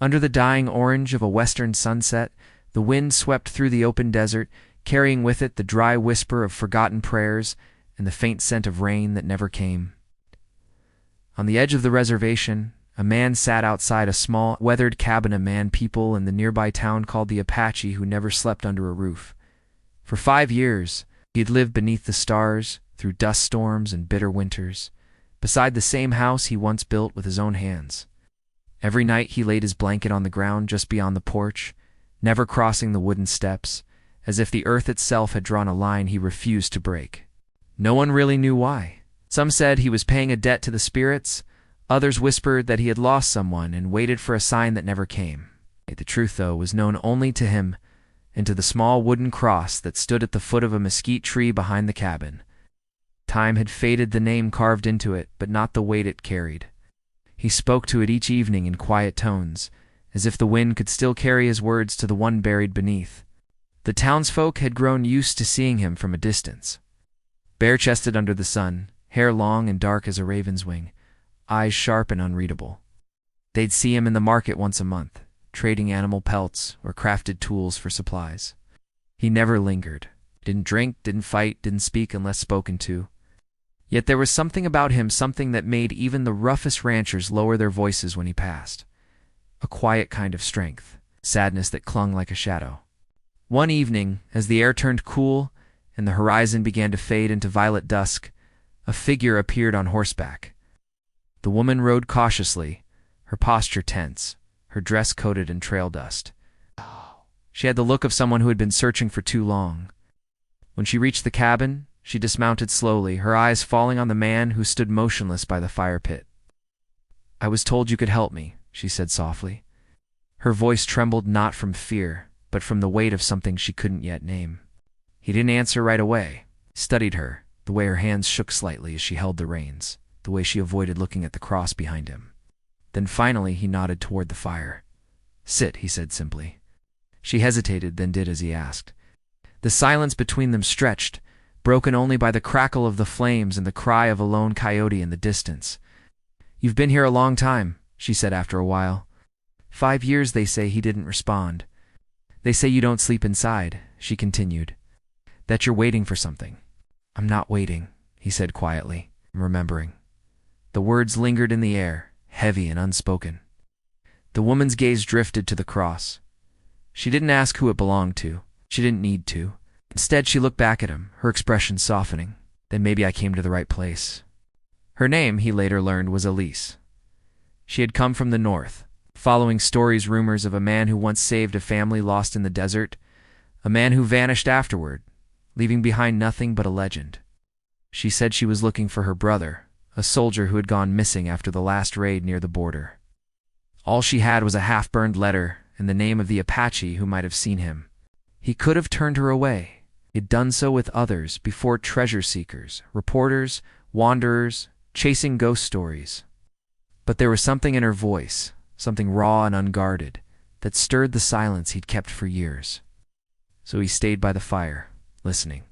Under the dying orange of a western sunset, the wind swept through the open desert, carrying with it the dry whisper of forgotten prayers and the faint scent of rain that never came. On the edge of the reservation, a man sat outside a small, weathered cabin a man people in the nearby town called the Apache who never slept under a roof. For 5 years, he had lived beneath the stars, through dust storms and bitter winters, beside the same house he once built with his own hands. Every night he laid his blanket on the ground just beyond the porch, never crossing the wooden steps, as if the earth itself had drawn a line he refused to break. No one really knew why. Some said he was paying a debt to the spirits, others whispered that he had lost someone and waited for a sign that never came. The truth, though, was known only to him and to the small wooden cross that stood at the foot of a mesquite tree behind the cabin. Time had faded the name carved into it, but not the weight it carried. He spoke to it each evening in quiet tones, as if the wind could still carry his words to the one buried beneath. The townsfolk had grown used to seeing him from a distance. Bare-chested under the sun, hair long and dark as a raven's wing, eyes sharp and unreadable. They'd see him in the market once a month, trading animal pelts or crafted tools for supplies. He never lingered, didn't drink, didn't fight, didn't speak unless spoken to. Yet there was something about him, something that made even the roughest ranchers lower their voices when he passed. A quiet kind of strength, sadness that clung like a shadow. One evening, as the air turned cool and the horizon began to fade into violet dusk, a figure appeared on horseback. The woman rode cautiously, her posture tense, her dress coated in trail dust. She had the look of someone who had been searching for too long. When she reached the cabin, she dismounted slowly, her eyes falling on the man who stood motionless by the fire pit. "I was told you could help me," she said softly. Her voice trembled not from fear, but from the weight of something she couldn't yet name. He didn't answer right away. He studied her, the way her hands shook slightly as she held the reins, the way she avoided looking at the cross behind him. Then finally he nodded toward the fire. "Sit," he said simply. She hesitated, then did as he asked. The silence between them stretched, broken only by the crackle of the flames and the cry of a lone coyote in the distance. "You've been here a long time," she said after a while. 5 years, they say. He didn't respond. "They say you don't sleep inside," she continued. "That you're waiting for something." "I'm not waiting," he said quietly. "I'm remembering." The words lingered in the air, heavy and unspoken. The woman's gaze drifted to the cross. She didn't ask who it belonged to. She didn't need to. Instead, she looked back at him, her expression softening. "Then maybe I came to the right place." Her name, he later learned, was Elise. She had come from the north, following rumors of a man who once saved a family lost in the desert, a man who vanished afterward, leaving behind nothing but a legend. She said she was looking for her brother, a soldier who had gone missing after the last raid near the border. All she had was a half-burned letter and the name of the Apache who might have seen him. He could have turned her away. He'd done so with others before, treasure seekers, reporters, wanderers, chasing ghost stories. But there was something in her voice, something raw and unguarded, that stirred the silence he'd kept for years. So he stayed by the fire, listening.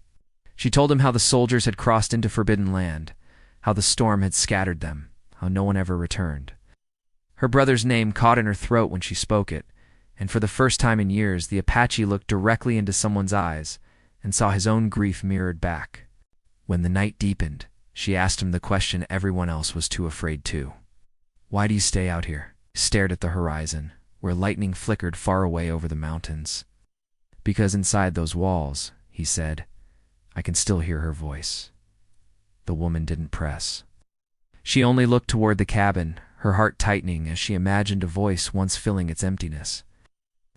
She told him how the soldiers had crossed into forbidden land, how the storm had scattered them, how no one ever returned. Her brother's name caught in her throat when she spoke it, and for the first time in years the Apache looked directly into someone's eyes and saw his own grief mirrored back. When the night deepened, she asked him the question everyone else was too afraid to. "Why do you stay out here?" He stared at the horizon, where lightning flickered far away over the mountains. "Because inside those walls," he said, "I can still hear her voice." The woman didn't press. She only looked toward the cabin, her heart tightening as she imagined a voice once filling its emptiness.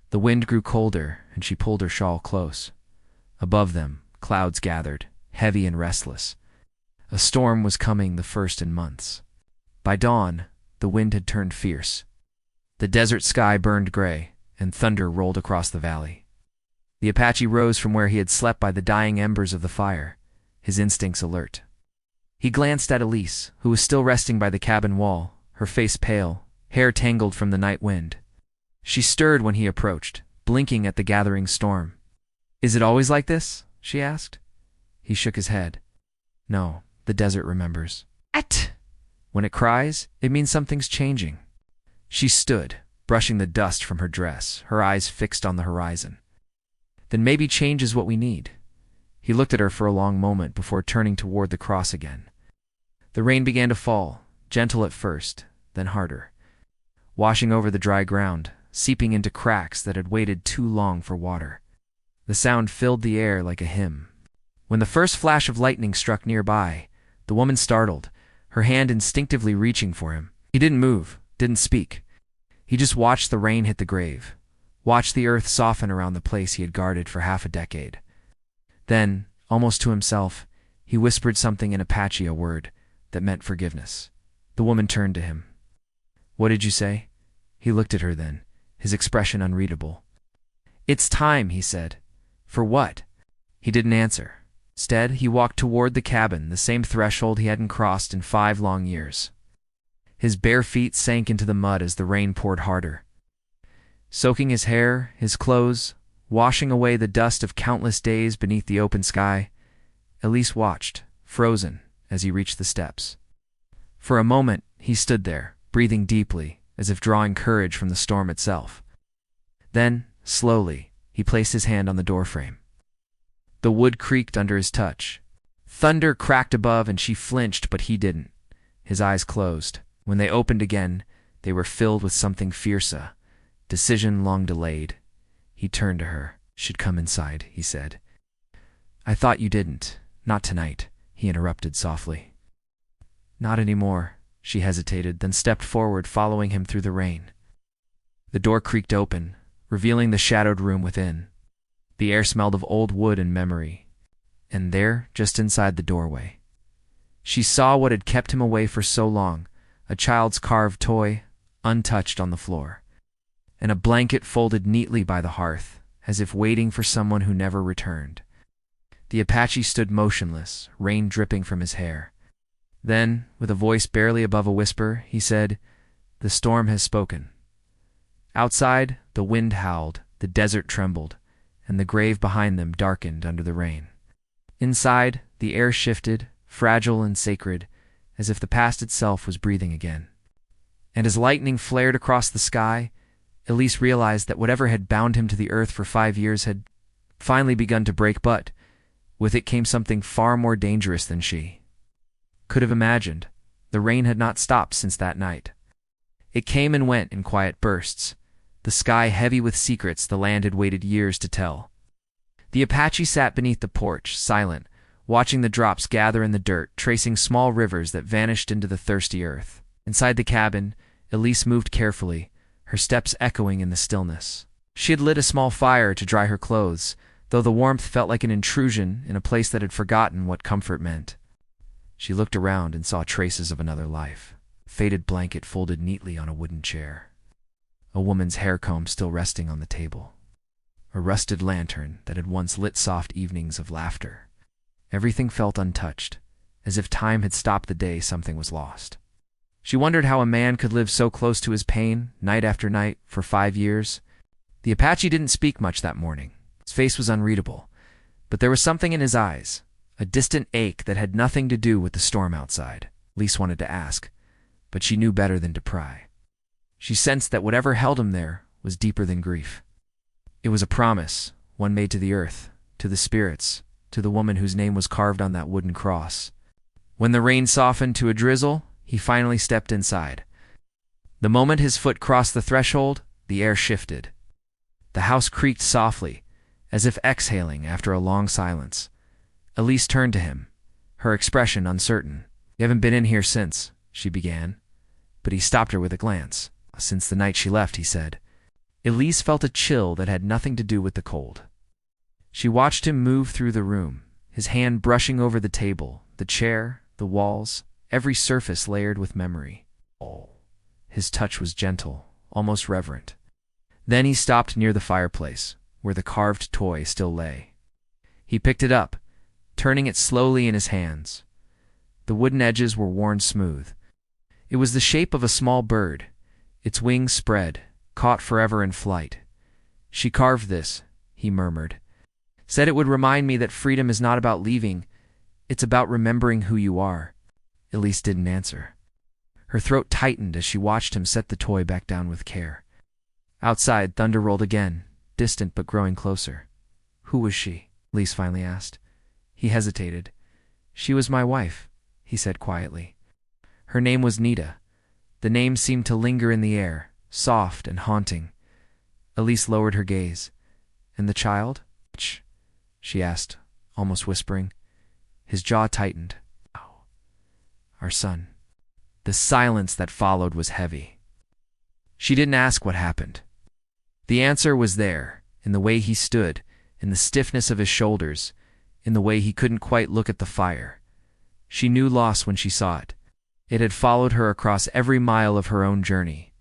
The wind grew colder, and she pulled her shawl close. Above them, clouds gathered, heavy and restless. A storm was coming, the first in months. By dawn, the wind had turned fierce. The desert sky burned gray, and thunder rolled across the valley. The Apache rose from where he had slept by the dying embers of the fire, his instincts alert. He glanced at Elise, who was still resting by the cabin wall, her face pale, hair tangled from the night wind. She stirred when he approached, blinking at the gathering storm. "Is it always like this?" she asked. He shook his head. "No, the desert remembers. When it cries, it means something's changing." She stood, brushing the dust from her dress, her eyes fixed on the horizon. Then maybe change is what we need. He looked at her for a long moment before turning toward the cross again. The rain began to fall, gentle at first, then harder, washing over the dry ground, seeping into cracks that had waited too long for water. The sound filled the air like a hymn. When the first flash of lightning struck nearby, the woman startled, her hand instinctively reaching for him. He didn't move, didn't speak. He just watched the rain hit the grave, watched the earth soften around the place he had guarded for half a decade. Then, almost to himself, he whispered something in Apache, a word that meant forgiveness. The woman turned to him. "What did you say?" He looked at her then, his expression unreadable. "It's time," he said. "For what?" He didn't answer. Instead, he walked toward the cabin, the same threshold he hadn't crossed in 5 long years. His bare feet sank into the mud as the rain poured harder, soaking his hair, his clothes, washing away the dust of countless days beneath the open sky. Elise watched, frozen, as he reached the steps. For a moment, he stood there, breathing deeply, as if drawing courage from the storm itself. Then, slowly, he placed his hand on the doorframe. The wood creaked under his touch. Thunder cracked above and she flinched, but he didn't. His eyes closed. When they opened again, they were filled with something fiercer, decision long delayed. He turned to her. "Should come inside," he said. "I thought you didn't. Not tonight," he interrupted softly. "Not anymore." She hesitated, then stepped forward, following him through the rain. The door creaked open, revealing the shadowed room within. The air smelled of old wood and memory. And there, just inside the doorway, she saw what had kept him away for so long, a child's carved toy, untouched on the floor, and a blanket folded neatly by the hearth, as if waiting for someone who never returned. The Apache stood motionless, rain dripping from his hair. Then, with a voice barely above a whisper, he said, "The storm has spoken." Outside, the wind howled, the desert trembled, and the grave behind them darkened under the rain. Inside, the air shifted, fragile and sacred, as if the past itself was breathing again. And as lightning flared across the sky, Elise realized that whatever had bound him to the earth for 5 years had finally begun to break, but with it came something far more dangerous than she could have imagined. The rain had not stopped since that night. It came and went in quiet bursts, the sky heavy with secrets the land had waited years to tell. The Apache sat beneath the porch, silent, watching the drops gather in the dirt, tracing small rivers that vanished into the thirsty earth. Inside the cabin, Elise moved carefully, her steps echoing in the stillness. She had lit a small fire to dry her clothes, though the warmth felt like an intrusion in a place that had forgotten what comfort meant. She looked around and saw traces of another life. A faded blanket folded neatly on a wooden chair. A woman's hair comb still resting on the table. A rusted lantern that had once lit soft evenings of laughter. Everything felt untouched, as if time had stopped the day something was lost. She wondered how a man could live so close to his pain, night after night, for 5 years. The Apache didn't speak much that morning. His face was unreadable, but there was something in his eyes, a distant ache that had nothing to do with the storm outside. Elise wanted to ask, but she knew better than to pry. She sensed that whatever held him there was deeper than grief. It was a promise, one made to the earth, to the spirits, to the woman whose name was carved on that wooden cross. When the rain softened to a drizzle, he finally stepped inside. The moment his foot crossed the threshold, the air shifted. The house creaked softly, as if exhaling after a long silence. Elise turned to him, her expression uncertain. "You haven't been in here since," she began, but he stopped her with a glance. "Since the night she left," he said. Elise felt a chill that had nothing to do with the cold. She watched him move through the room, his hand brushing over the table, the chair, the walls, every surface layered with memory. His touch was gentle, almost reverent. Then he stopped near the fireplace, where the carved toy still lay. He picked it up, turning it slowly in his hands. The wooden edges were worn smooth. It was the shape of a small bird, its wings spread, caught forever in flight. "She carved this," he murmured. "Said it would remind me that freedom is not about leaving, it's about remembering who you are." Elise didn't answer. Her throat tightened as she watched him set the toy back down with care. Outside, thunder rolled again, distant but growing closer. Who was she? Elise finally asked. He hesitated. She was my wife, he said quietly. Her name was Nita. The name seemed to linger in the air, soft and haunting. Elise lowered her gaze. And the child? Which? She asked, almost whispering. His jaw tightened. Oh, our son. The silence that followed was heavy. She didn't ask what happened. The answer was there, in the way he stood, in the stiffness of his shoulders, in the way he couldn't quite look at the fire. She knew loss when she saw it. It had followed her across every mile of her own journey.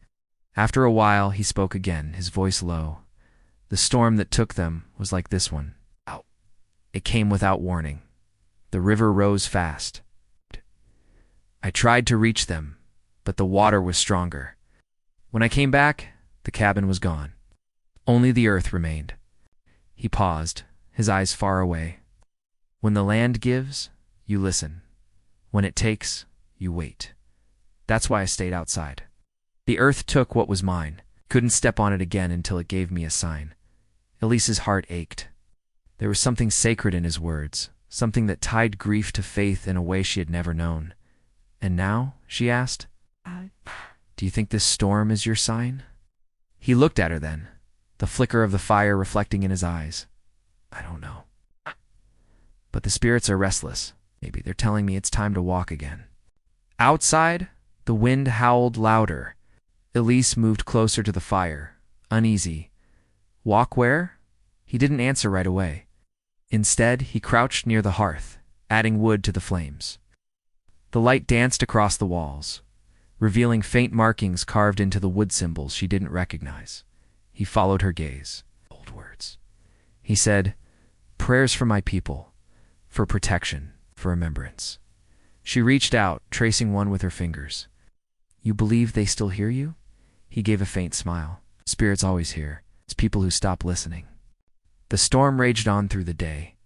After a while, he spoke again, his voice low. The storm that took them was like this one. Ow. It came without warning. The river rose fast. I tried to reach them, but the water was stronger. When I came back, the cabin was gone. Only the earth remained. He paused, his eyes far away. When the land gives, you listen. When it takes, you wait. That's why I stayed outside. The earth took what was mine. Couldn't step on it again until it gave me a sign. Elise's heart ached. There was something sacred in his words, something that tied grief to faith in a way she had never known. And now, she asked, do you think this storm is your sign? He looked at her then, the flicker of the fire reflecting in his eyes. I don't know. But the spirits are restless. Maybe they're telling me it's time to walk again. Outside, the wind howled louder. Elise moved closer to the fire, uneasy. Walk where? He didn't answer right away. Instead, he crouched near the hearth, adding wood to the flames. The light danced across the walls, revealing faint markings carved into the wood symbols she didn't recognize. He followed her gaze. Old words. He said, prayers for my people, for protection, for remembrance. She reached out, tracing one with her fingers. You believe they still hear you? He gave a faint smile. Spirits always hear. It's people who stop listening. The storm raged on through the day.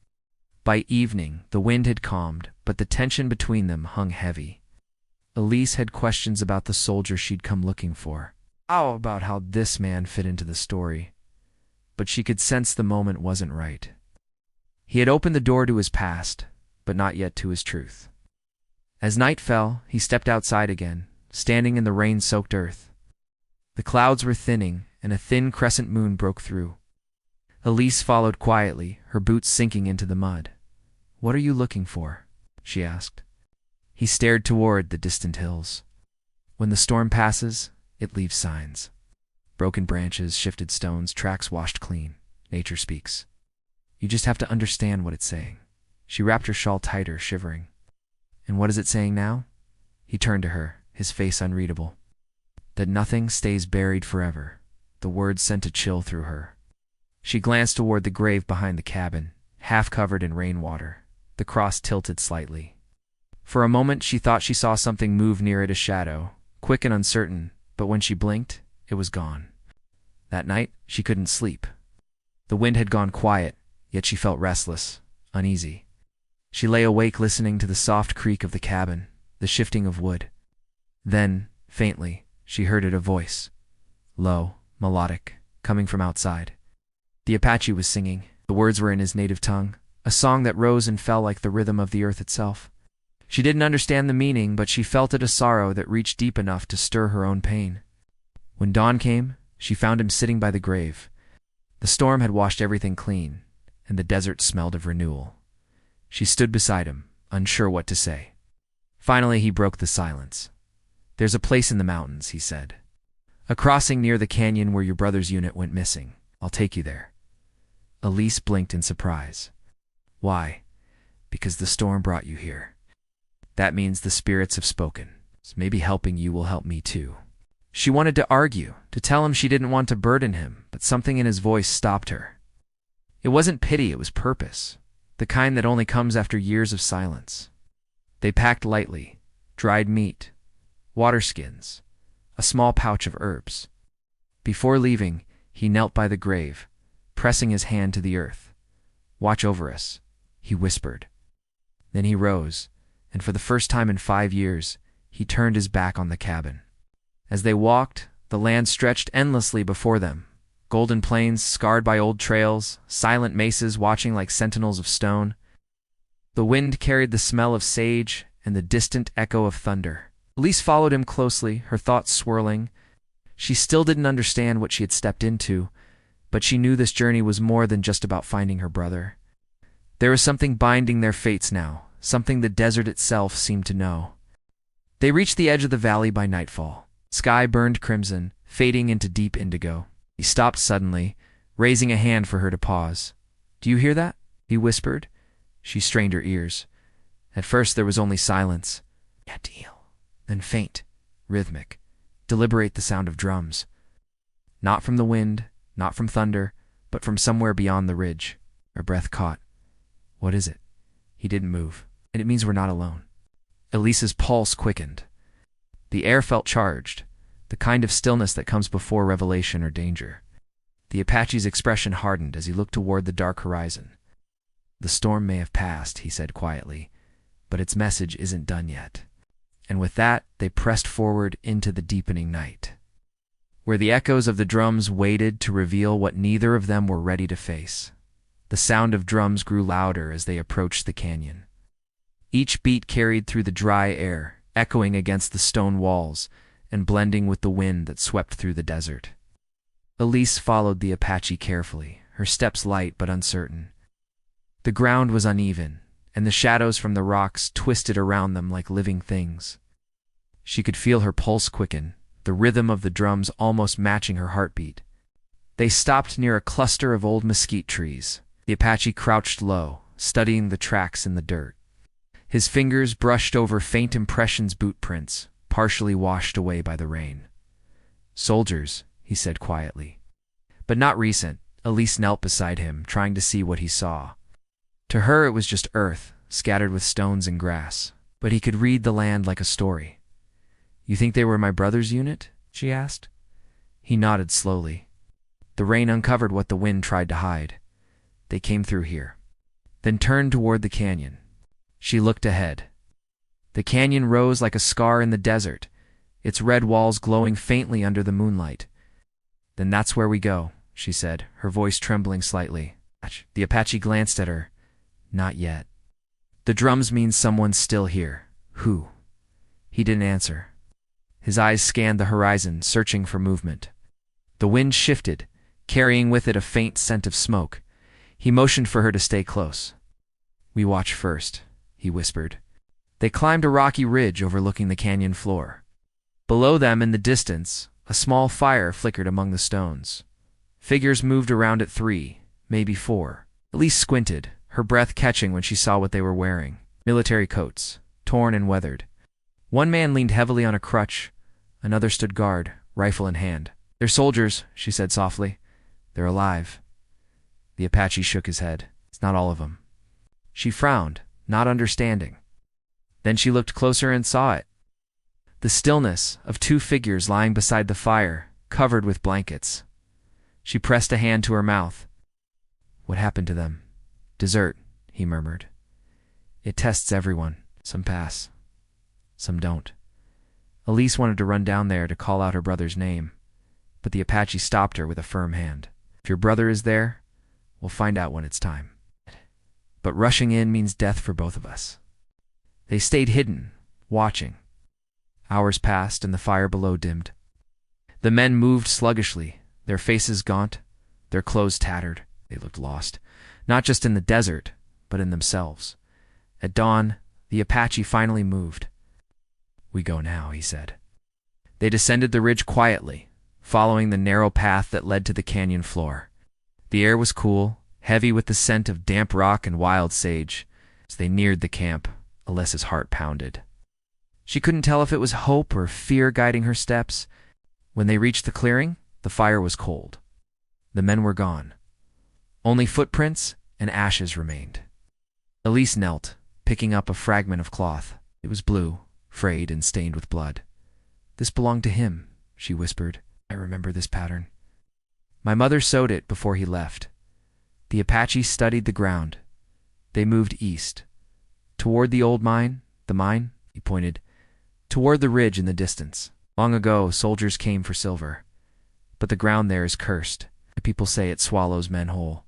By evening, the wind had calmed, but the tension between them hung heavy. Elise had questions about the soldier she'd come looking for. About how this man fit into the story. But she could sense the moment wasn't right. He had opened the door to his past, but not yet to his truth. As night fell, he stepped outside again, standing in the rain-soaked earth. The clouds were thinning, and a thin crescent moon broke through. Elise followed quietly, her boots sinking into the mud. What are you looking for? She asked. He stared toward the distant hills. When the storm passes, it leaves signs. Broken branches, shifted stones, tracks washed clean. Nature speaks. You just have to understand what it's saying. She wrapped her shawl tighter, shivering. And what is it saying now? He turned to her, his face unreadable. That nothing stays buried forever. The words sent a chill through her. She glanced toward the grave behind the cabin, half covered in rainwater. The cross tilted slightly. For a moment she thought she saw something move near it, a shadow, quick and uncertain, but when she blinked, it was gone. That night, she couldn't sleep. The wind had gone quiet, yet she felt restless, uneasy. She lay awake listening to the soft creak of the cabin, the shifting of wood. Then, faintly, she heard a voice. Low, melodic, coming from outside. The Apache was singing. The words were in his native tongue, a song that rose and fell like the rhythm of the earth itself. She didn't understand the meaning, but she felt it a sorrow that reached deep enough to stir her own pain. When dawn came, she found him sitting by the grave. The storm had washed everything clean, and the desert smelled of renewal. She stood beside him, unsure what to say. Finally, he broke the silence. There's a place in the mountains, he said. A crossing near the canyon where your brother's unit went missing. I'll take you there. Elise blinked in surprise. Why? Because the storm brought you here. That means the spirits have spoken. So maybe helping you will help me too. She wanted to argue, to tell him she didn't want to burden him, but something in his voice stopped her. It wasn't pity, it was purpose, the kind that only comes after years of silence. They packed lightly, dried meat, water skins, a small pouch of herbs. Before leaving, he knelt by the grave, pressing his hand to the earth. Watch over us, he whispered. Then he rose, and for the first time in 5 years, he turned his back on the cabin. As they walked, The land stretched endlessly before them. Golden plains scarred by old trails, silent mesas watching like sentinels of stone. The wind carried the smell of sage and the distant echo of thunder. Elise followed him closely, her thoughts swirling. She still didn't understand what she had stepped into, but she knew this journey was more than just about finding her brother. There was something binding their fates now, something the desert itself seemed to know. They reached the edge of the valley by nightfall. Sky burned crimson, fading into deep indigo. He stopped suddenly, raising a hand for her to pause. "Do you hear that?" he whispered. She strained her ears. At first there was only silence. "Yeah, deal." Then faint, rhythmic, deliberate the sound of drums. Not from the wind, not from thunder, but from somewhere beyond the ridge. Her breath caught. "What is it?" He didn't move. "And it means we're not alone." Elise's pulse quickened. The air felt charged, the kind of stillness that comes before revelation or danger. The Apache's expression hardened as he looked toward the dark horizon. "The storm may have passed," he said quietly, "but its message isn't done yet." And with that, they pressed forward into the deepening night, where the echoes of the drums waited to reveal what neither of them were ready to face. The sound of drums grew louder as they approached the canyon. Each beat carried through the dry air, echoing against the stone walls and blending with the wind that swept through the desert. Elise followed the Apache carefully, her steps light but uncertain. The ground was uneven, and the shadows from the rocks twisted around them like living things. She could feel her pulse quicken, the rhythm of the drums almost matching her heartbeat. They stopped near a cluster of old mesquite trees. The Apache crouched low, studying the tracks in the dirt. His fingers brushed over faint impressions boot prints, partially washed away by the rain. "Soldiers," he said quietly. But not recent. Elise knelt beside him, trying to see what he saw. To her it was just earth, scattered with stones and grass, but he could read the land like a story. "You think they were my brother's unit?" she asked. He nodded slowly. The rain uncovered what the wind tried to hide. "They came through here." Then turned toward the canyon. She looked ahead. The canyon rose like a scar in the desert, its red walls glowing faintly under the moonlight. "Then that's where we go," she said, her voice trembling slightly. The Apache glanced at her. "Not yet." "The drums mean someone's still here. Who?" He didn't answer. His eyes scanned the horizon, searching for movement. The wind shifted, carrying with it a faint scent of smoke. He motioned for her to stay close. "We watch first," he whispered. They climbed a rocky ridge overlooking the canyon floor. Below them, in the distance, a small fire flickered among the stones. Figures moved around it, 3, maybe 4. Elise squinted, her breath catching when she saw what they were wearing. Military coats, torn and weathered. One man leaned heavily on a crutch. Another stood guard, rifle in hand. "They're soldiers," she said softly. "They're alive." The Apache shook his head. "It's not all of them." She frowned, not understanding. Then she looked closer and saw it. The stillness of 2 figures lying beside the fire, covered with blankets. She pressed a hand to her mouth. "What happened to them?" "Desert," he murmured. "It tests everyone. Some pass. Some don't." Elise wanted to run down there to call out her brother's name, but the Apache stopped her with a firm hand. "If your brother is there, we'll find out when it's time. But rushing in means death for both of us." They stayed hidden, watching. Hours passed and the fire below dimmed. The men moved sluggishly, their faces gaunt, their clothes tattered. They looked lost, not just in the desert, but in themselves. At dawn, the Apache finally moved. "We go now," he said. They descended the ridge quietly, following the narrow path that led to the canyon floor. The air was cool, heavy with the scent of damp rock and wild sage. As they neared the camp, Alyssa's heart pounded. She couldn't tell if it was hope or fear guiding her steps. When they reached the clearing, the fire was cold. The men were gone. Only footprints and ashes remained. Elise knelt, picking up a fragment of cloth. It was blue, frayed and stained with blood. "This belonged to him," she whispered. "I remember this pattern. My mother sewed it before he left." The Apache studied the ground. They moved east. Toward the old mine, he pointed, toward the ridge in the distance. "Long ago, soldiers came for silver. but the ground there is cursed. The people say it swallows men whole.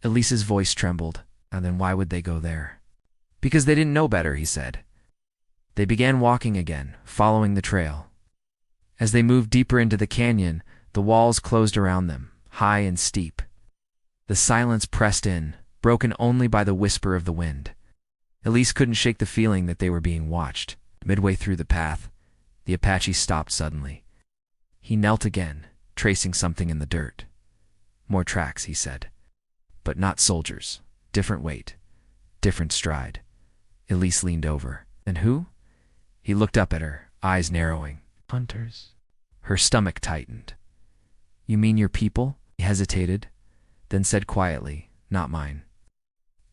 Elise's voice trembled. And then why would they go there? Because they didn't know better, he said. They began walking again, following the trail. As they moved deeper into the canyon, the walls closed around them, high and steep. The silence pressed in, broken only by the whisper of the wind. Elise couldn't shake the feeling that they were being watched. Midway through the path, the Apache stopped suddenly. He knelt again, tracing something in the dirt. More tracks, he said. But not soldiers. Different weight. Different stride. Elise leaned over. And who? He looked up at her, eyes narrowing. Hunters. Her stomach tightened. You mean your people? He hesitated, then said quietly, not mine.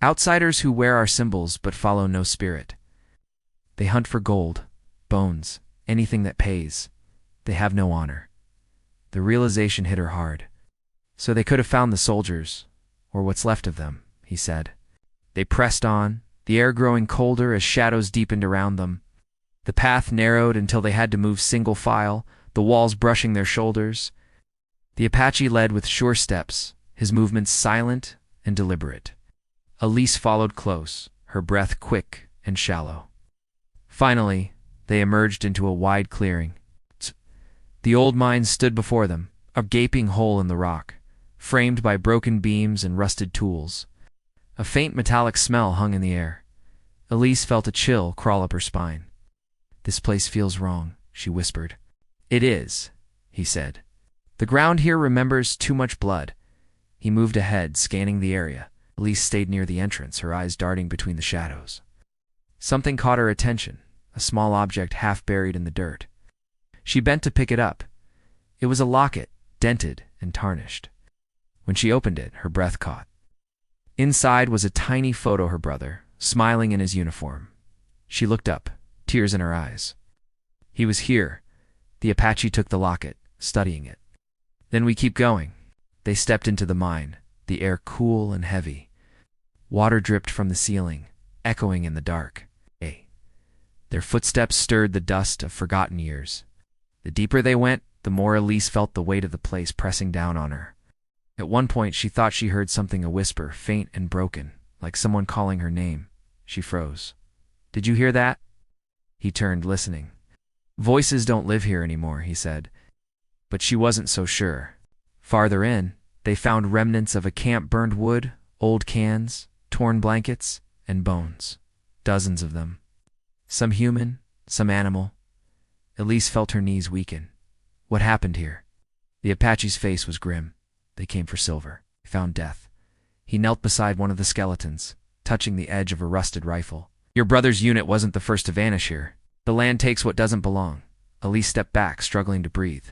Outsiders who wear our symbols but follow no spirit. They hunt for gold, bones, anything that pays. They have no honor. The realization hit her hard. So they could have found the soldiers, or what's left of them, he said. They pressed on, the air growing colder as shadows deepened around them. The path narrowed until they had to move single file, the walls brushing their shoulders. The Apache led with sure steps, his movements silent and deliberate. Elise followed close, her breath quick and shallow. Finally, they emerged into a wide clearing. The old mine stood before them, a gaping hole in the rock, framed by broken beams and rusted tools. A faint metallic smell hung in the air. Elise felt a chill crawl up her spine. This place feels wrong, she whispered. It is, he said. The ground here remembers too much blood. He moved ahead, scanning the area. Elise stayed near the entrance, her eyes darting between the shadows. Something caught her attention, a small object half buried in the dirt. She bent to pick it up. It was a locket, dented and tarnished. When she opened it, her breath caught. Inside was a tiny photo of her brother, smiling in his uniform. She looked up, tears in her eyes. He was here. The Apache took the locket, studying it. Then we keep going. They stepped into the mine, the air cool and heavy. Water dripped from the ceiling, echoing in the dark. Their footsteps stirred the dust of forgotten years. The deeper they went, the more Elise felt the weight of the place pressing down on her. At one point, she thought she heard something a whisper, faint and broken, like someone calling her name. She froze. Did you hear that? He turned, listening. Voices don't live here anymore, he said. But she wasn't so sure. Farther in, they found remnants of a camp, burned wood, old cans, torn blankets, and bones. Dozens of them. Some human, some animal. Elise felt her knees weaken. What happened here? The Apache's face was grim. They came for silver. He found death. He knelt beside one of the skeletons, touching the edge of a rusted rifle. Your brother's unit wasn't the first to vanish here. The land takes what doesn't belong. Elise stepped back, struggling to breathe.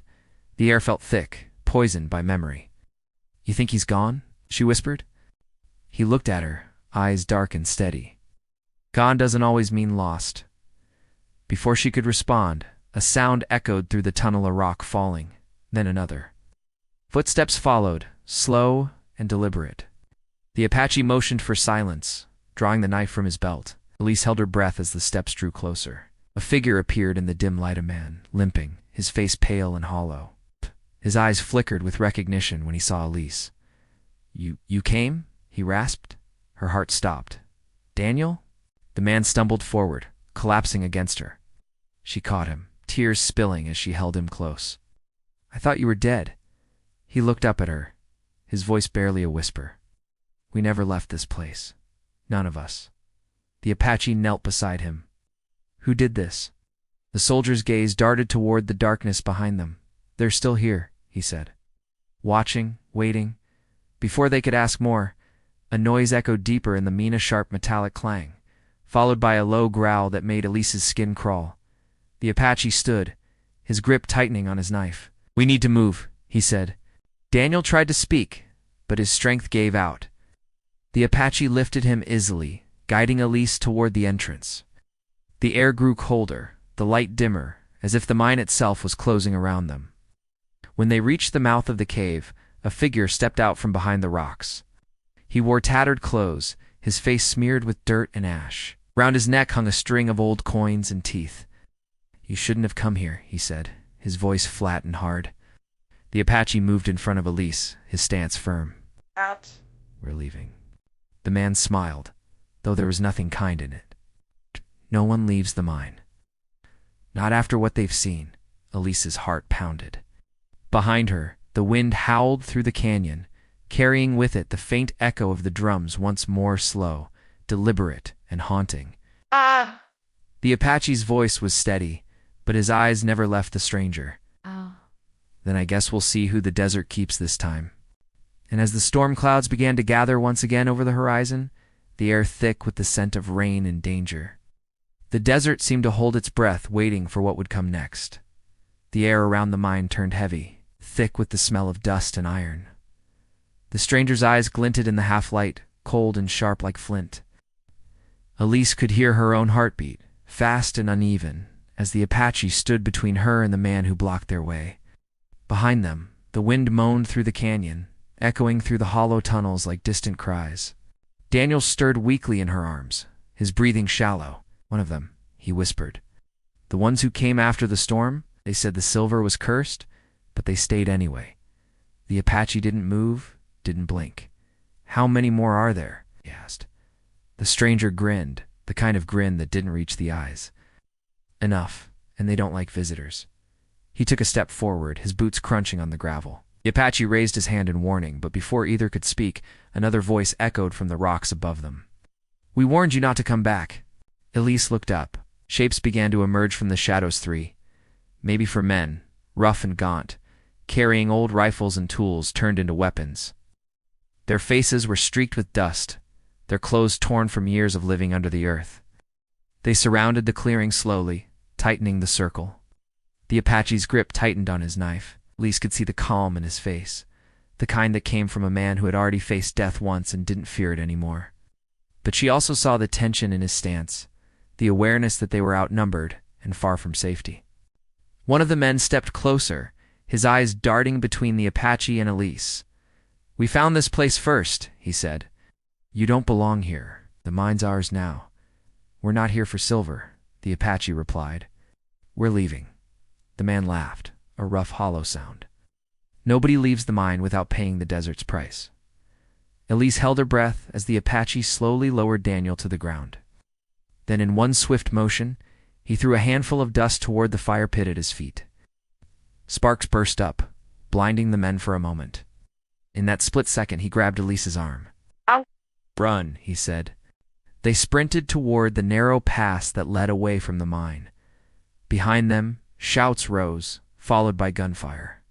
The air felt thick, poisoned by memory. You think he's gone? She whispered. He looked at her, eyes dark and steady. Gone doesn't always mean lost. Before she could respond, a sound echoed through the tunnel of rock falling, then another. Footsteps followed, slow and deliberate. The Apache motioned for silence, drawing the knife from his belt. Elise held her breath as the steps drew closer. A figure appeared in the dim light, a man, limping, his face pale and hollow. His eyes flickered with recognition when he saw Elise. You came? He rasped. Her heart stopped. Daniel? The man stumbled forward, collapsing against her. She caught him, tears spilling as she held him close. I thought you were dead. He looked up at her, his voice barely a whisper. We never left this place. None of us. The Apache knelt beside him. Who did this? The soldier's gaze darted toward the darkness behind them. They're still here, he said. Watching, waiting. Before they could ask more, a noise echoed deeper in the mina-sharp metallic clang, followed by a low growl that made Elise's skin crawl. The Apache stood, his grip tightening on his knife. We need to move, he said. Daniel tried to speak, but his strength gave out. The Apache lifted him easily, guiding Elise toward the entrance. The air grew colder, the light dimmer, as if the mine itself was closing around them. When they reached the mouth of the cave, a figure stepped out from behind the rocks. He wore tattered clothes, his face smeared with dirt and ash. Round his neck hung a string of old coins and teeth. You shouldn't have come here, he said, his voice flat and hard. The Apache moved in front of Elise, his stance firm. Out. We're leaving. The man smiled, though there was nothing kind in it. No one leaves the mine. Not after what they've seen. Elise's heart pounded. Behind her, the wind howled through the canyon, carrying with it the faint echo of the drums, once more slow, deliberate, and haunting. Ah! The Apache's voice was steady, but his eyes never left the stranger. Oh. Then I guess we'll see who the desert keeps this time. And as the storm clouds began to gather once again over the horizon, the air thick with the scent of rain and danger, the desert seemed to hold its breath, waiting for what would come next. The air around the mine turned heavy, thick with the smell of dust and iron. The stranger's eyes glinted in the half-light, cold and sharp like flint. Elise could hear her own heartbeat, fast and uneven, as the Apache stood between her and the man who blocked their way. Behind them, the wind moaned through the canyon, echoing through the hollow tunnels like distant cries. Daniel stirred weakly in her arms, his breathing shallow. One of them, he whispered. The ones who came after the storm, they said the silver was cursed, but they stayed anyway. The Apache didn't move, didn't blink. How many more are there? He asked. The stranger grinned, the kind of grin that didn't reach the eyes. Enough, and they don't like visitors. He took a step forward, his boots crunching on the gravel. The Apache raised his hand in warning, but before either could speak, another voice echoed from the rocks above them. We warned you not to come back. Elise looked up. Shapes began to emerge from the shadows. 3. Maybe for men, rough and gaunt, carrying old rifles and tools turned into weapons. Their faces were streaked with dust, their clothes torn from years of living under the earth. They surrounded the clearing slowly, tightening the circle. The Apache's grip tightened on his knife. Elise could see the calm in his face, the kind that came from a man who had already faced death once and didn't fear it anymore. But she also saw the tension in his stance, the awareness that they were outnumbered and far from safety. One of the men stepped closer, his eyes darting between the Apache and Elise. We found this place first, he said. You don't belong here. The mine's ours now. We're not here for silver, the Apache replied. We're leaving. The man laughed, a rough, hollow sound. Nobody leaves the mine without paying the desert's price. Elise held her breath as the Apache slowly lowered Daniel to the ground. Then in one swift motion, he threw a handful of dust toward the fire pit at his feet. Sparks burst up, blinding the men for a moment. In that split second, he grabbed Elise's arm. Ow. Run, he said. They sprinted toward the narrow pass that led away from the mine. Behind them, shouts rose, followed by gunfire.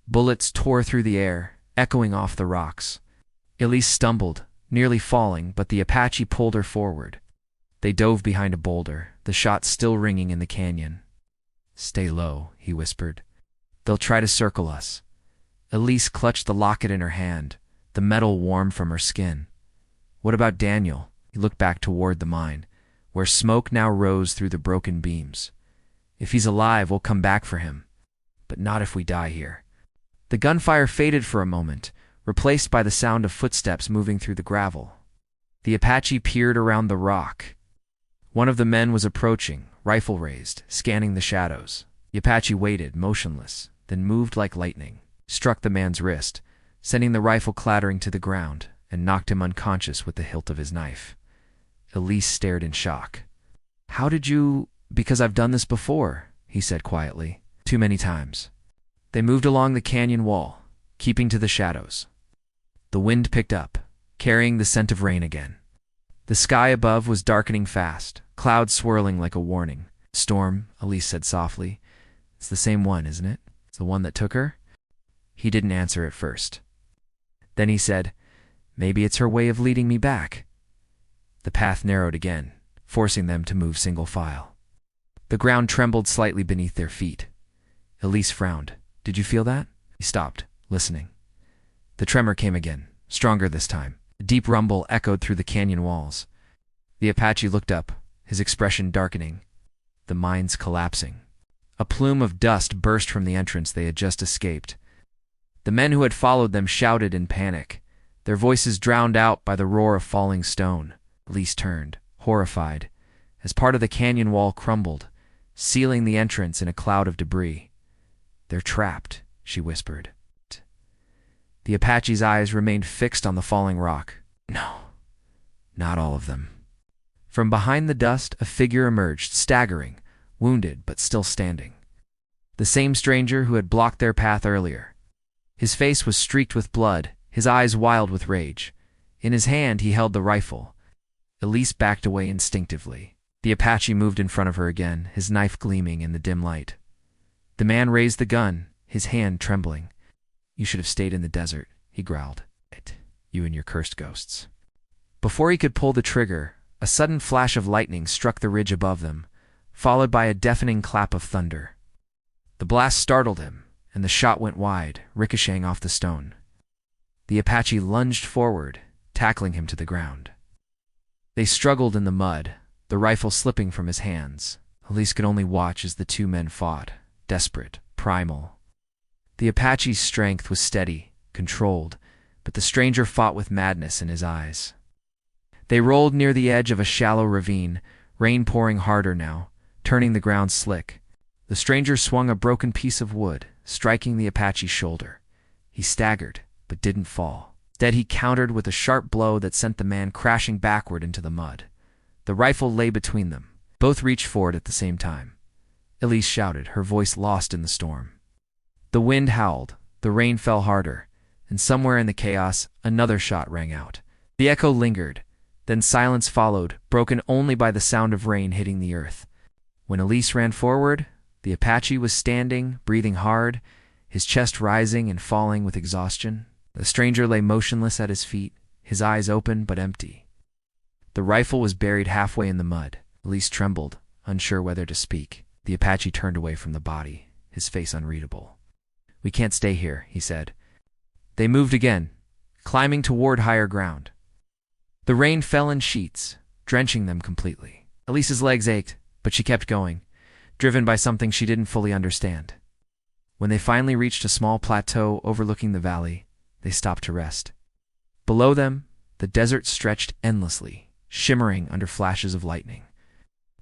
Bullets tore through the air, echoing off the rocks. Elise stumbled, nearly falling, but the Apache pulled her forward. They dove behind a boulder, the shot still ringing in the canyon. Stay low, he whispered. They'll try to circle us. Elise clutched the locket in her hand, the metal warm from her skin. What about Daniel? He looked back toward the mine, where smoke now rose through the broken beams. If he's alive, we'll come back for him. But not if we die here. The gunfire faded for a moment, replaced by the sound of footsteps moving through the gravel. The Apache peered around the rock. One of the men was approaching, rifle raised, scanning the shadows. The Apache waited, motionless, then moved like lightning, struck the man's wrist, sending the rifle clattering to the ground, and knocked him unconscious with the hilt of his knife. Elise stared in shock. How did you... Because I've done this before, he said quietly. Too many times. They moved along the canyon wall, keeping to the shadows. The wind picked up, carrying the scent of rain again. The sky above was darkening fast, clouds swirling like a warning. Storm, Elise said softly. It's the same one, isn't it? It's the one that took her? He didn't answer at first. Then he said, Maybe it's her way of leading me back. The path narrowed again, forcing them to move single file. The ground trembled slightly beneath their feet. Elise frowned. Did you feel that? He stopped, listening. The tremor came again, stronger this time. A deep rumble echoed through the canyon walls. The Apache looked up, his expression darkening. The mine's collapsing. A plume of dust burst from the entrance they had just escaped. The men who had followed them shouted in panic, their voices drowned out by the roar of falling stone. Elise turned, horrified, as part of the canyon wall crumbled, sealing the entrance in a cloud of debris. They're trapped, she whispered. The Apache's eyes remained fixed on the falling rock. No, not all of them. From behind the dust, a figure emerged, staggering, wounded but still standing. The same stranger who had blocked their path earlier. His face was streaked with blood, his eyes wild with rage. In his hand he held the rifle. Elise backed away instinctively. The Apache moved in front of her again, his knife gleaming in the dim light. The man raised the gun, his hand trembling. "You should have stayed in the desert," he growled. "You and your cursed ghosts." Before he could pull the trigger, a sudden flash of lightning struck the ridge above them, followed by a deafening clap of thunder. The blast startled him, and the shot went wide, ricocheting off the stone. The Apache lunged forward, tackling him to the ground. They struggled in the mud, the rifle slipping from his hands. Elise could only watch as the two men fought, desperate, primal. The Apache's strength was steady, controlled, but the stranger fought with madness in his eyes. They rolled near the edge of a shallow ravine, rain pouring harder now, turning the ground slick. The stranger swung a broken piece of wood, striking the Apache's shoulder. He staggered, but didn't fall. Instead, he countered with a sharp blow that sent the man crashing backward into the mud. The rifle lay between them. Both reached for it at the same time. Elise shouted, her voice lost in the storm. The wind howled, the rain fell harder, and somewhere in the chaos, another shot rang out. The echo lingered, then silence followed, broken only by the sound of rain hitting the earth. When Elise ran forward, the Apache was standing, breathing hard, his chest rising and falling with exhaustion. The stranger lay motionless at his feet, his eyes open but empty. The rifle was buried halfway in the mud. Elise trembled, unsure whether to speak. The Apache turned away from the body, his face unreadable. "We can't stay here," he said. They moved again, climbing toward higher ground. The rain fell in sheets, drenching them completely. Elise's legs ached, but she kept going, driven by something she didn't fully understand. When they finally reached a small plateau overlooking the valley, they stopped to rest. Below them, the desert stretched endlessly, shimmering under flashes of lightning.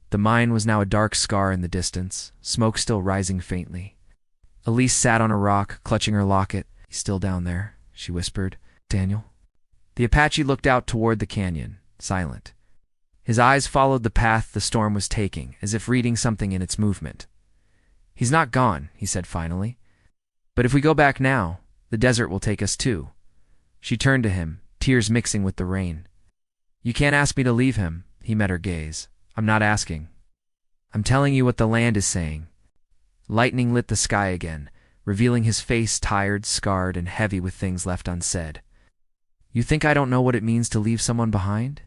The mine was now a dark scar in the distance, smoke still rising faintly. Elise sat on a rock, clutching her locket. "He's still down there," she whispered. "Daniel?" The Apache looked out toward the canyon, silent. His eyes followed the path the storm was taking, as if reading something in its movement. "He's not gone," he said finally. "But if we go back now, the desert will take us too." She turned to him, tears mixing with the rain. "You can't ask me to leave him," he met her gaze. "I'm not asking. I'm telling you what the land is saying." Lightning lit the sky again, revealing his face tired, scarred, and heavy with things left unsaid. "You think I don't know what it means to leave someone behind?"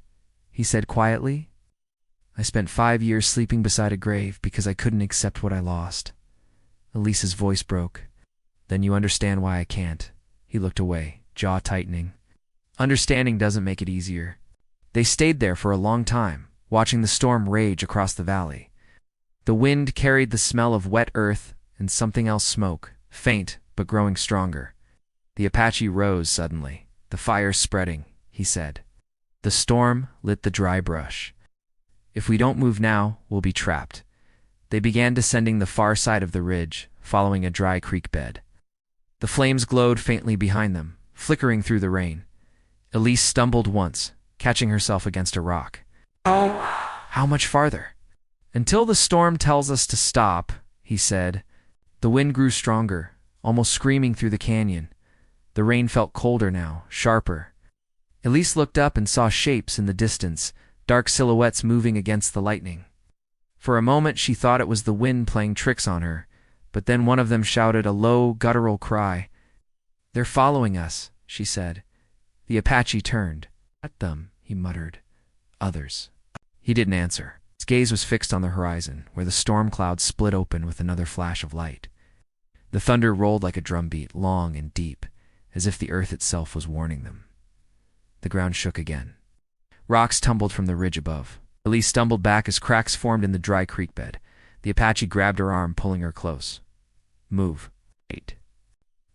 he said quietly. "I spent 5 years sleeping beside a grave because I couldn't accept what I lost." Elise's voice broke. "Then you understand why I can't." He looked away, jaw tightening. "Understanding doesn't make it easier." They stayed there for a long time, watching the storm rage across the valley. The wind carried the smell of wet earth and something else smoke, faint but growing stronger. The Apache rose suddenly. "The fire's spreading," he said. The storm lit the dry brush. "If we don't move now, we'll be trapped." They began descending the far side of the ridge, following a dry creek bed. The flames glowed faintly behind them, flickering through the rain. Elise stumbled once, catching herself against a rock. "Oh, how much farther?" "Until the storm tells us to stop," he said. The wind grew stronger, almost screaming through the canyon. The rain felt colder now, sharper. Elise looked up and saw shapes in the distance, dark silhouettes moving against the lightning. For a moment she thought it was the wind playing tricks on her, but then one of them shouted a low, guttural cry. "They're following us," she said. The Apache turned. "At them," he muttered. "Others." He didn't answer. His gaze was fixed on the horizon, where the storm cloud split open with another flash of light. The thunder rolled like a drumbeat, long and deep, as if the earth itself was warning them. The ground shook again. Rocks tumbled from the ridge above. Elise stumbled back as cracks formed in the dry creek bed. The Apache grabbed her arm, pulling her close. "Move." Wait.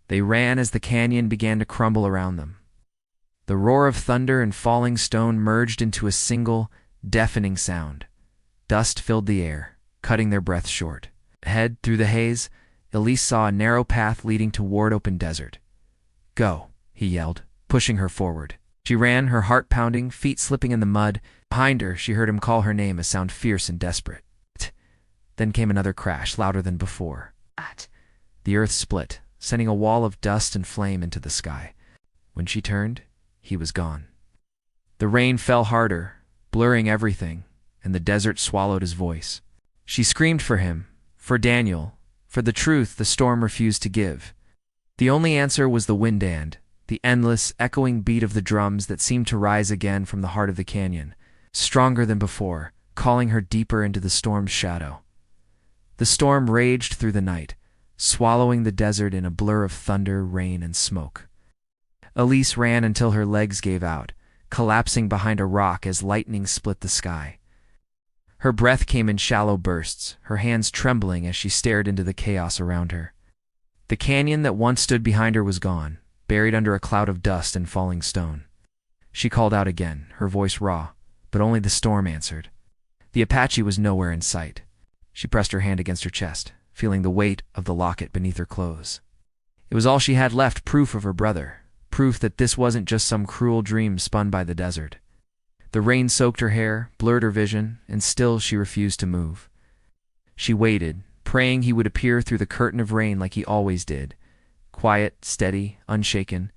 They ran as the canyon began to crumble around them. The roar of thunder and falling stone merged into a single, deafening sound. Dust filled the air, cutting their breath short. Ahead, through the haze, Elise saw a narrow path leading toward open desert. "Go," he yelled, pushing her forward. She ran, her heart pounding, feet slipping in the mud. Behind her, she heard him call her name, a sound fierce and desperate. Then came another crash, louder than before. The earth split, sending a wall of dust and flame into the sky. When she turned, he was gone. The rain fell harder, blurring everything, and the desert swallowed his voice. She screamed for him, for Daniel, for the truth the storm refused to give. The only answer was the wind and the endless, echoing beat of the drums that seemed to rise again from the heart of the canyon, stronger than before, calling her deeper into the storm's shadow. The storm raged through the night, swallowing the desert in a blur of thunder, rain, and smoke. Elise ran until her legs gave out, collapsing behind a rock as lightning split the sky. Her breath came in shallow bursts, her hands trembling as she stared into the chaos around her. The canyon that once stood behind her was gone, buried under a cloud of dust and falling stone. She called out again, her voice raw, but only the storm answered. The Apache was nowhere in sight. She pressed her hand against her chest, feeling the weight of the locket beneath her clothes. It was all she had left, proof of her brother, proof that this wasn't just some cruel dream spun by the desert. The rain soaked her hair, blurred her vision, and still she refused to move. She waited, praying he would appear through the curtain of rain like he always did, quiet, steady, unshaken.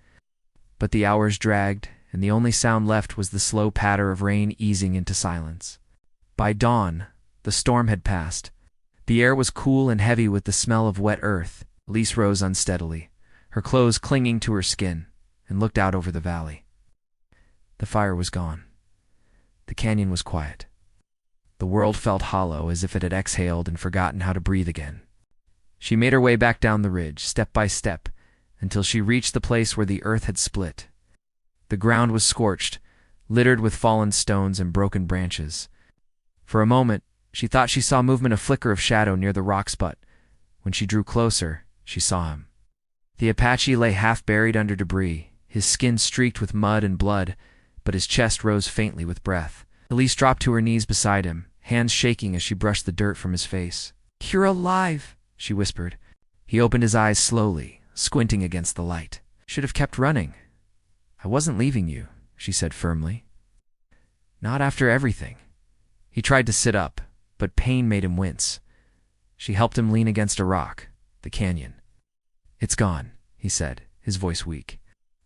But the hours dragged, and the only sound left was the slow patter of rain easing into silence. By dawn, the storm had passed. The air was cool and heavy with the smell of wet earth. Elise rose unsteadily, her clothes clinging to her skin, and looked out over the valley. The fire was gone. The canyon was quiet. The world felt hollow, as if it had exhaled and forgotten how to breathe again. She made her way back down the ridge, step by step, until she reached the place where the earth had split. The ground was scorched, littered with fallen stones and broken branches. For a moment, she thought she saw movement, a flicker of shadow near the rocks, but when she drew closer, she saw him. The Apache lay half buried under debris, his skin streaked with mud and blood, but his chest rose faintly with breath. Elise dropped to her knees beside him, hands shaking as she brushed the dirt from his face. "You're alive," she whispered. He opened his eyes slowly, squinting against the light. "Should have kept running." "I wasn't leaving you," she said firmly. "Not after everything." He tried to sit up, but pain made him wince. She helped him lean against a rock, the canyon. "It's gone," he said, his voice weak.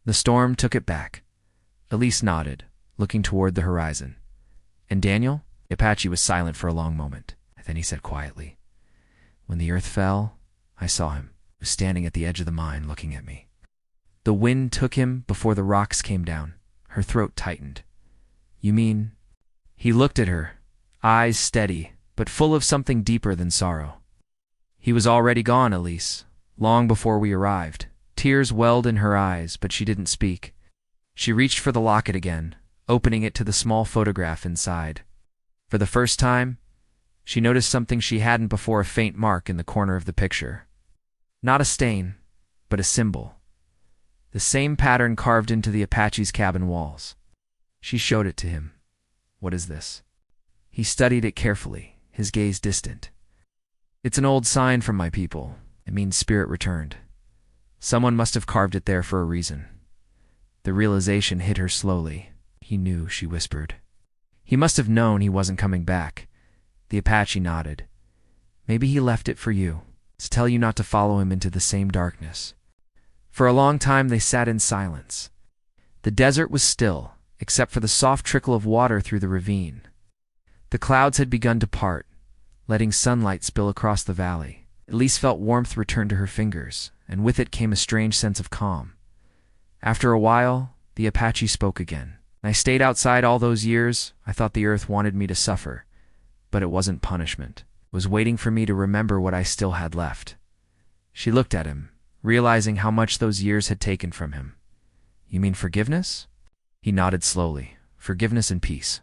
"The storm took it back." Elise nodded, looking toward the horizon. "And Daniel?" The Apache was silent for a long moment. Then he said quietly, "When the earth fell, I saw him. He was standing at the edge of the mine looking at me. The wind took him before the rocks came down." Her throat tightened. "You mean—" He looked at her, eyes steady, but full of something deeper than sorrow. "He was already gone, Elise, long before we arrived." Tears welled in her eyes, but she didn't speak. She reached for the locket again, opening it to the small photograph inside. For the first time, she noticed something she hadn't before, a faint mark in the corner of the picture. Not a stain, but a symbol. The same pattern carved into the Apache's cabin walls. She showed it to him. "What is this?" He studied it carefully, his gaze distant. "It's an old sign from my people. It means spirit returned. Someone must have carved it there for a reason." The realization hit her slowly. "He knew," she whispered. "He must have known he wasn't coming back." The Apache nodded. "Maybe he left it for you, to tell you not to follow him into the same darkness." For a long time they sat in silence. The desert was still, except for the soft trickle of water through the ravine. The clouds had begun to part, letting sunlight spill across the valley. Elise felt warmth return to her fingers, and with it came a strange sense of calm. After a while, the Apache spoke again. "I stayed outside all those years. I thought the earth wanted me to suffer. But it wasn't punishment. It was waiting for me to remember what I still had left." She looked at him, realizing how much those years had taken from him. "You mean forgiveness?" He nodded slowly. "Forgiveness and peace.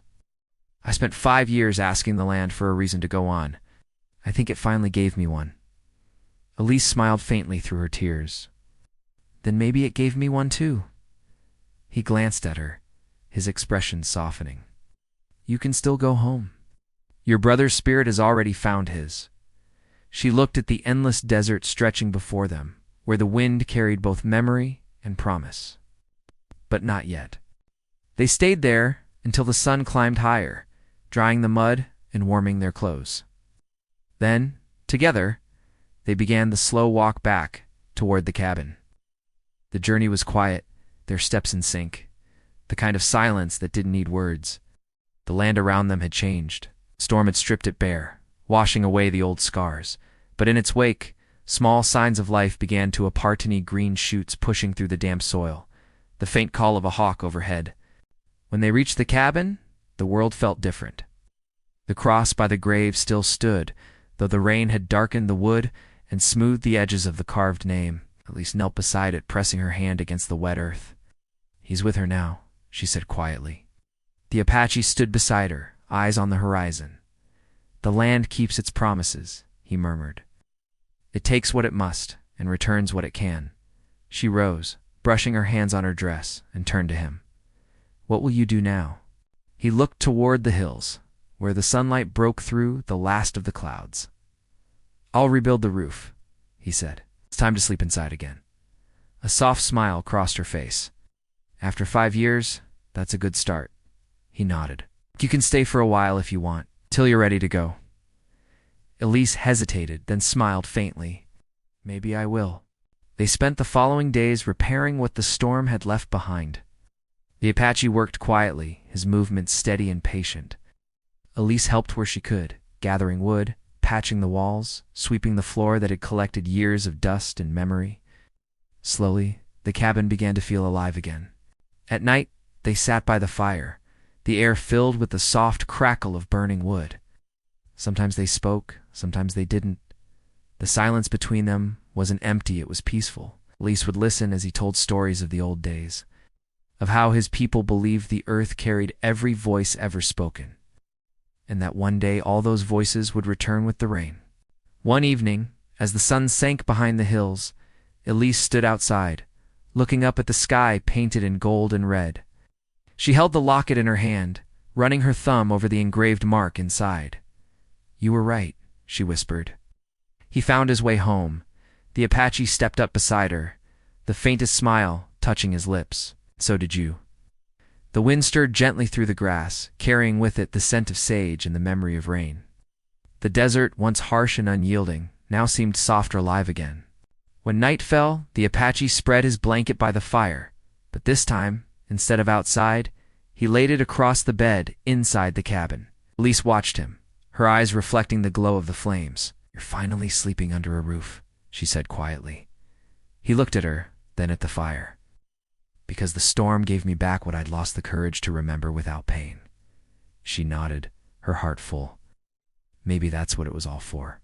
I spent 5 years asking the land for a reason to go on. I think it finally gave me one." Elise smiled faintly through her tears. "Then maybe it gave me one too." He glanced at her, his expression softening. "You can still go home. Your brother's spirit has already found his." She looked at the endless desert stretching before them, where the wind carried both memory and promise. But not yet. They stayed there until the sun climbed higher, drying the mud and warming their clothes. Then, together, they began the slow walk back toward the cabin. The journey was quiet, their steps in sync, the kind of silence that didn't need words. The land around them had changed. Storm had stripped it bare, washing away the old scars. But in its wake, small signs of life began to appear, tiny green shoots pushing through the damp soil, the faint call of a hawk overhead. When they reached the cabin, the world felt different. The cross by the grave still stood, though the rain had darkened the wood and smoothed the edges of the carved name. Elise knelt beside it, pressing her hand against the wet earth. "He's with her now," she said quietly. The Apache stood beside her, eyes on the horizon. "The land keeps its promises," he murmured. "It takes what it must and returns what it can." She rose, brushing her hands on her dress, and turned to him. "What will you do now?" He looked toward the hills, where the sunlight broke through the last of the clouds. "I'll rebuild the roof," he said. "It's time to sleep inside again." A soft smile crossed her face. "After 5 years, that's a good start." He nodded. "You can stay for a while if you want, till you're ready to go." Elise hesitated, then smiled faintly. "Maybe I will." They spent the following days repairing what the storm had left behind. The Apache worked quietly, his movements steady and patient. Elise helped where she could, gathering wood, patching the walls, sweeping the floor that had collected years of dust and memory. Slowly, the cabin began to feel alive again. At night, they sat by the fire, the air filled with the soft crackle of burning wood. Sometimes they spoke, sometimes they didn't. The silence between them wasn't empty, it was peaceful. Elise would listen as he told stories of the old days, of how his people believed the earth carried every voice ever spoken, and that one day all those voices would return with the rain. One evening, as the sun sank behind the hills, Elise stood outside, looking up at the sky painted in gold and red. She held the locket in her hand, running her thumb over the engraved mark inside. "You were right," she whispered. He found his way home. The Apache stepped up beside her, the faintest smile touching his lips. "So did you." The wind stirred gently through the grass, carrying with it the scent of sage and the memory of rain. The desert, once harsh and unyielding, now seemed soft or alive again. When night fell, the Apache spread his blanket by the fire, but this time, instead of outside, he laid it across the bed inside the cabin. Elise watched him, her eyes reflecting the glow of the flames. "You're finally sleeping under a roof," she said quietly. He looked at her, then at the fire. "Because the storm gave me back what I'd lost the courage to remember without pain." She nodded, her heart full. Maybe that's what it was all for.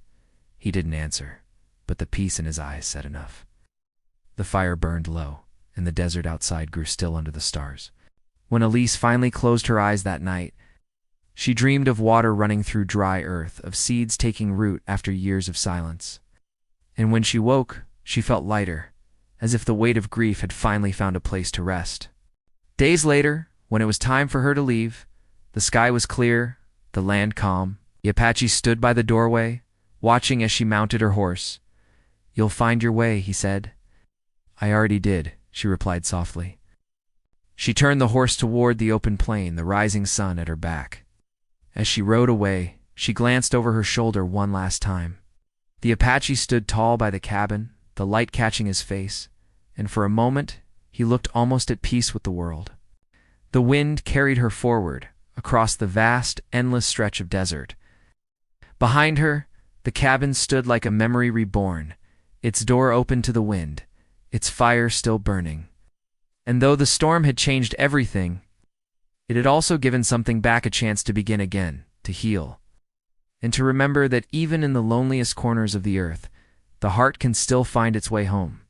He didn't answer, but the peace in his eyes said enough. The fire burned low, and the desert outside grew still under the stars. When Elise finally closed her eyes that night, she dreamed of water running through dry earth, of seeds taking root after years of silence. And when she woke, she felt lighter, as if the weight of grief had finally found a place to rest. Days later, when it was time for her to leave, the sky was clear, the land calm. The Apache stood by the doorway, watching as she mounted her horse. "You'll find your way," he said. "I already did," she replied softly. She turned the horse toward the open plain, the rising sun at her back. As she rode away, she glanced over her shoulder one last time. The Apache stood tall by the cabin, the light catching his face, and for a moment he looked almost at peace with the world. The wind carried her forward, across the vast, endless stretch of desert. Behind her, the cabin stood like a memory reborn, its door open to the wind, its fire still burning. And though the storm had changed everything, it had also given something back a chance to begin again, to heal, and to remember that even in the loneliest corners of the earth, the heart can still find its way home.